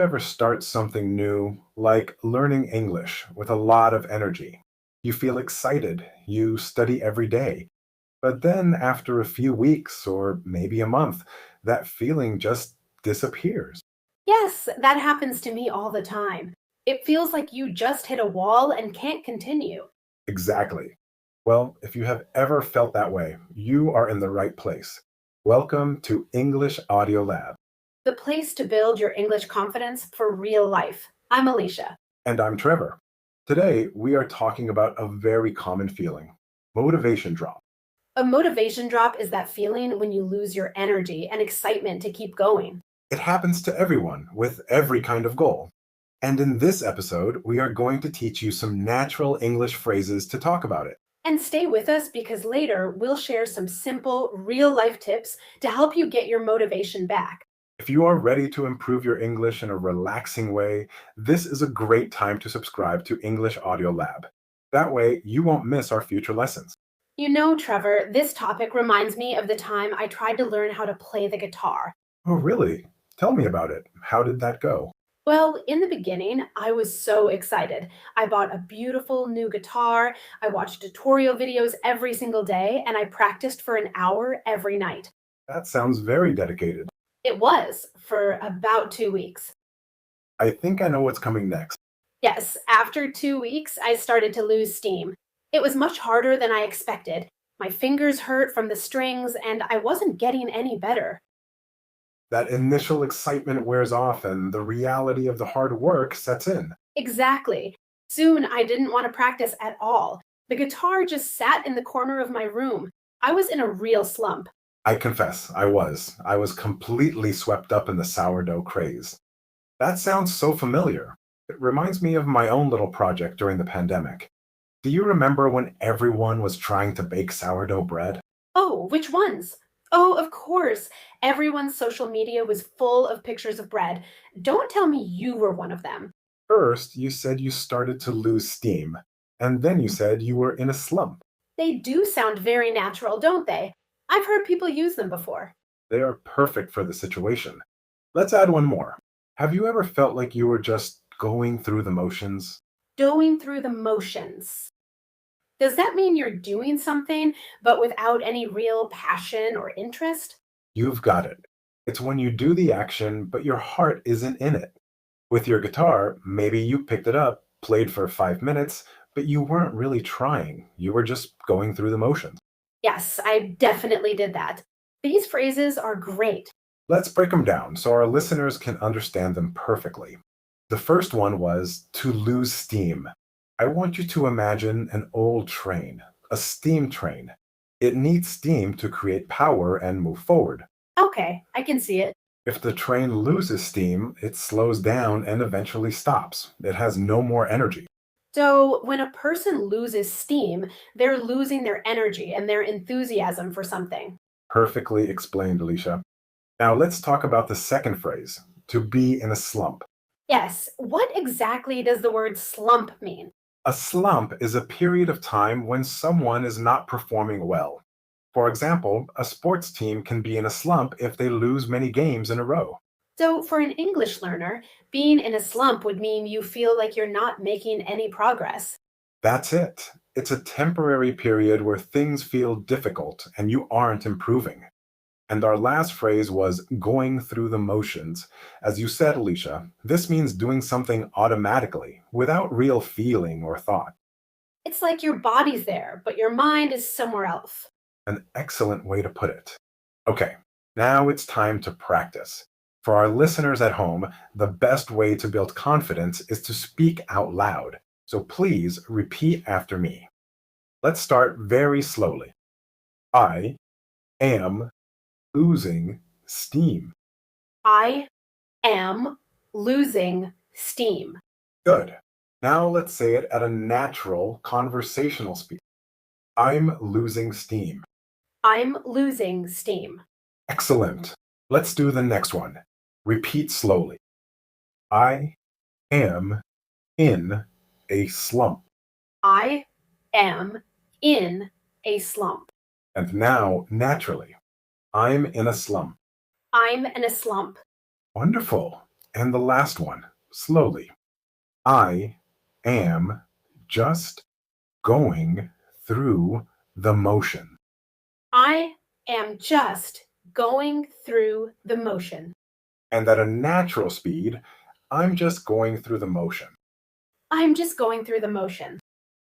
ever start something new, like learning English, with a lot of energy? You feel excited, you study every day, but then after a few weeks or maybe a month, that feeling just disappears. Yes, that happens to me all the time. It feels like you just hit a wall and can't continue. Exactly. Well, if you have ever felt that way, you are in the right place. Welcome to English Audio Lab. The place to build your English confidence for real life. I'm Alicia. And I'm Trevor. Today, we are talking about a very common feeling: motivation drop. A motivation drop is that feeling when you lose your energy and excitement to keep going. It happens to everyone with every kind of goal. And in this episode, we are going to teach you some natural English phrases to talk about it. And stay with us because later we'll share some simple, real life tips to help you get your motivation back. If you are ready to improve your English in a relaxing way, this is a great time to subscribe to English Audio Lab. That way, you won't miss our future lessons. You know, Trevor, this topic reminds me of the time I tried to learn how to play the guitar. Oh, really? Tell me about it. How did that go? Well, in the beginning, I was so excited. I bought a beautiful new guitar, I watched tutorial videos every single day, and I practiced for an hour every night. That sounds very dedicated. It was for about 2 weeks. I think I know what's coming next. Yes, after 2 weeks, I started to lose steam. It was much harder than I expected. My fingers hurt from the strings, and I wasn't getting any better. That initial excitement wears off and the reality of the hard work sets in. Exactly. Soon, I didn't want to practice at all. The guitar just sat in the corner of my room. I was in a real slump. I confess, I was. I was completely swept up in the sourdough craze. That sounds so familiar. It reminds me of my own little project during the pandemic. Do you remember when everyone was trying to bake sourdough bread? Oh, which ones? Oh, of course. Everyone's social media was full of pictures of bread. Don't tell me you were one of them. First, you said you started to lose steam, and then you said you were in a slump. They do sound very natural, don't they? I've heard people use them before. They are perfect for the situation. Let's add one more. Have you ever felt like you were just going through the motions? Going through the motions. Does that mean you're doing something, but without any real passion or interest? You've got it. It's when you do the action, but your heart isn't in it. With your guitar, maybe you picked it up, played for 5 minutes, but you weren't really trying. You were just going through the motions. Yes, I definitely did that. These phrases are great. Let's break them down so our listeners can understand them perfectly. The first one was to lose steam. I want you to imagine an old train, a steam train. It needs steam to create power and move forward. Okay, I can see it. If the train loses steam, it slows down and eventually stops. It has no more energy. So, when a person loses steam, they're losing their energy and their enthusiasm for something. Perfectly explained, Alicia. Now let's talk about the second phrase, to be in a slump. Yes, what exactly does the word slump mean? A slump is a period of time when someone is not performing well. For example, a sports team can be in a slump if they lose many games in a row. So, for an English learner, being in a slump would mean you feel like you're not making any progress. That's it. It's a temporary period where things feel difficult and you aren't improving. And our last phrase was going through the motions. As you said, Alicia, this means doing something automatically, without real feeling or thought. It's like your body's there, but your mind is somewhere else. An excellent way to put it. Okay, now it's time to practice. For our listeners at home, the best way to build confidence is to speak out loud. So please repeat after me. Let's start very slowly. I am losing steam. I am losing steam. Good. Now let's say it at a natural conversational speed. I'm losing steam. I'm losing steam. Excellent. Let's do the next one. Repeat slowly. I am in a slump. I am in a slump. And now, naturally, I'm in a slump. I'm in a slump. Wonderful. And the last one, slowly. I am just going through the motion. I am just going through the motion. And at a natural speed, I'm just going through the motion. I'm just going through the motion.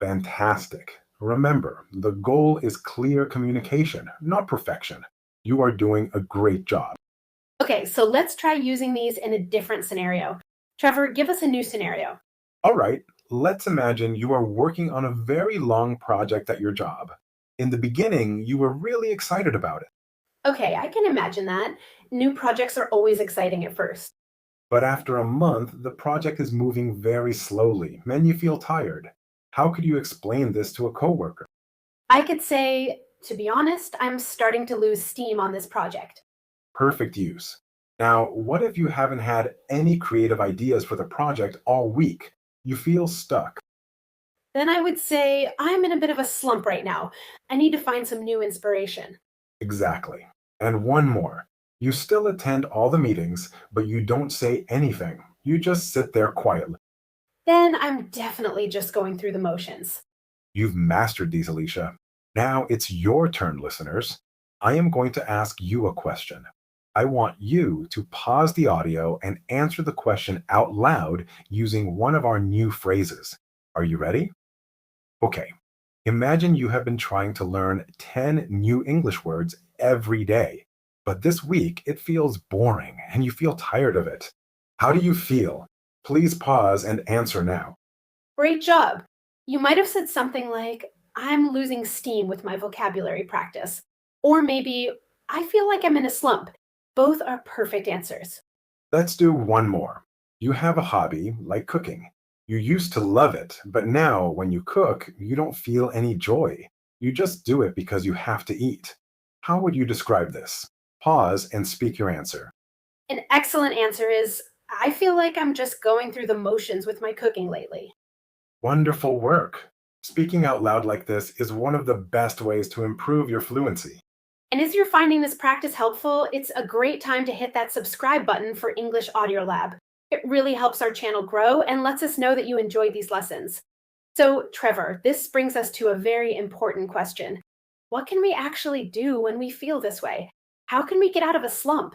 Fantastic. Remember, the goal is clear communication, not perfection. You are doing a great job. Okay, so let's try using these in a different scenario. Trevor, give us a new scenario. All right, let's imagine you are working on a very long project at your job. In the beginning, you were really excited about it, Okay, I can imagine that. New projects are always exciting at first. but after a month, the project is moving very slowly and you feel tired. How could you explain this to a coworker? I could say, to be honest, I'm starting to lose steam on this project. Perfect use. Now, what if you haven't had any creative ideas for the project all week? You feel stuck. Then I would say, I'm in a bit of a slump right now. I need to find some new inspiration. Exactly. And one more. You still attend all the meetings, but you don't say anything. You just sit there quietly. Then I'm definitely just going through the motions. You've mastered these, Alicia. Now it's your turn, listeners. I am going to ask you a question. I want you to pause the audio and answer the question out loud using one of our new phrases. Are you ready? Okay. Imagine you have been trying to learn 10 new English words every day, but this week it feels boring and you feel tired of it. How do you feel? Please pause and answer now. Great job. You might have said something like, I'm losing steam with my vocabulary practice. Or maybe, I feel like I'm in a slump. Both are perfect answers. Let's do one more. You have a hobby like cooking. You used to love it, but now when you cook, you don't feel any joy. You just do it because you have to eat. How would you describe this? Pause and speak your answer. An excellent answer is, I feel like I'm just going through the motions with my cooking lately. Wonderful work. Speaking out loud like this is one of the best ways to improve your fluency. And as you're finding this practice helpful, it's a great time to hit that subscribe button for English Audio Lab. It really helps our channel grow and lets us know that you enjoyed these lessons. So, Trevor, this brings us to a very important question. What can we actually do when we feel this way? How can we get out of a slump?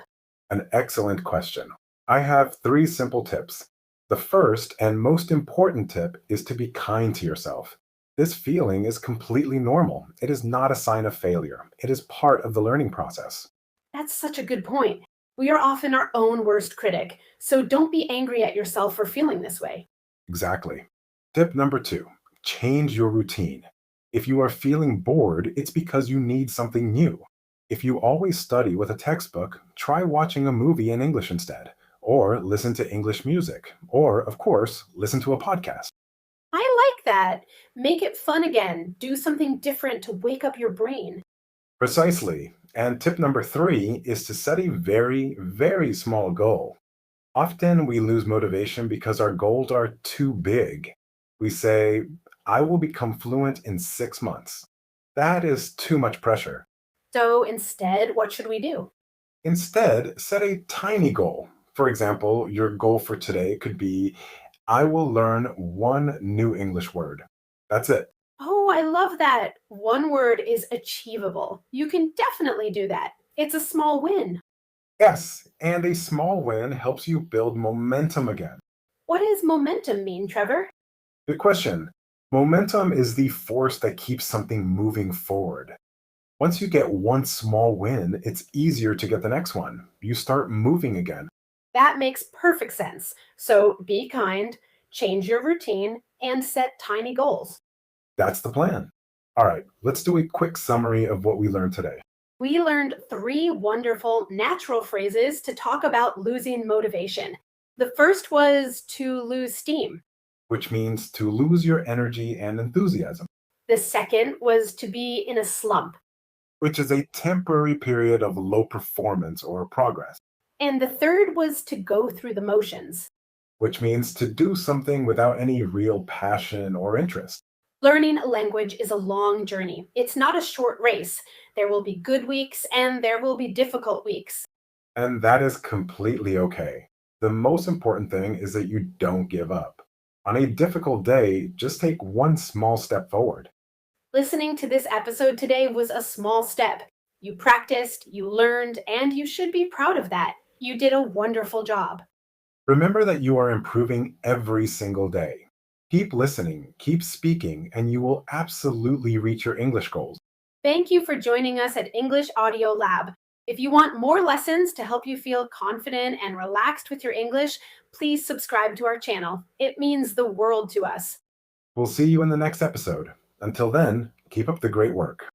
An excellent question. I have three simple tips. The first and most important tip is to be kind to yourself. This feeling is completely normal. It is not a sign of failure. It is part of the learning process. That's such a good point. We are often our own worst critic, so don't be angry at yourself for feeling this way. Exactly. Tip number two, change your routine. If you are feeling bored, it's because you need something new. If you always study with a textbook, try watching a movie in English instead, or listen to English music, or, of course, listen to a podcast. I like that. Make it fun again. Do something different to wake up your brain. Precisely. And tip number three is to set a very, very small goal. Often we lose motivation because our goals are too big. We say, I will become fluent in 6 months. That is too much pressure. So instead, what should we do? Instead, set a tiny goal. For example, your goal for today could be, I will learn one new English word. That's it. Oh, I love that. One word is achievable. You can definitely do that. It's a small win. Yes, and a small win helps you build momentum again. What does momentum mean, Trevor? Good question. Momentum is the force that keeps something moving forward. Once you get one small win, it's easier to get the next one. You start moving again. That makes perfect sense. So be kind, change your routine, and set tiny goals. That's the plan. All right, let's do a quick summary of what we learned today, We learned three wonderful natural phrases to talk about losing motivation. The first was to lose steam. which means to lose your energy and enthusiasm, The second was to be in a slump. which is a temporary period of low performance or progress, And the third was to go through the motions. which means to do something without any real passion or interest. Learning a language is a long journey. It's not a short race. There will be good weeks and there will be difficult weeks. And that is completely okay. The most important thing is that you don't give up. On a difficult day, just take one small step forward. Listening to this episode today was a small step. You practiced, you learned, and you should be proud of that. You did a wonderful job. Remember that you are improving every single day. Keep listening, keep speaking, and you will absolutely reach your English goals. Thank you for joining us at English Audio Lab. If you want more lessons to help you feel confident and relaxed with your English, please subscribe to our channel. It means the world to us. We'll see you in the next episode. Until then, keep up the great work.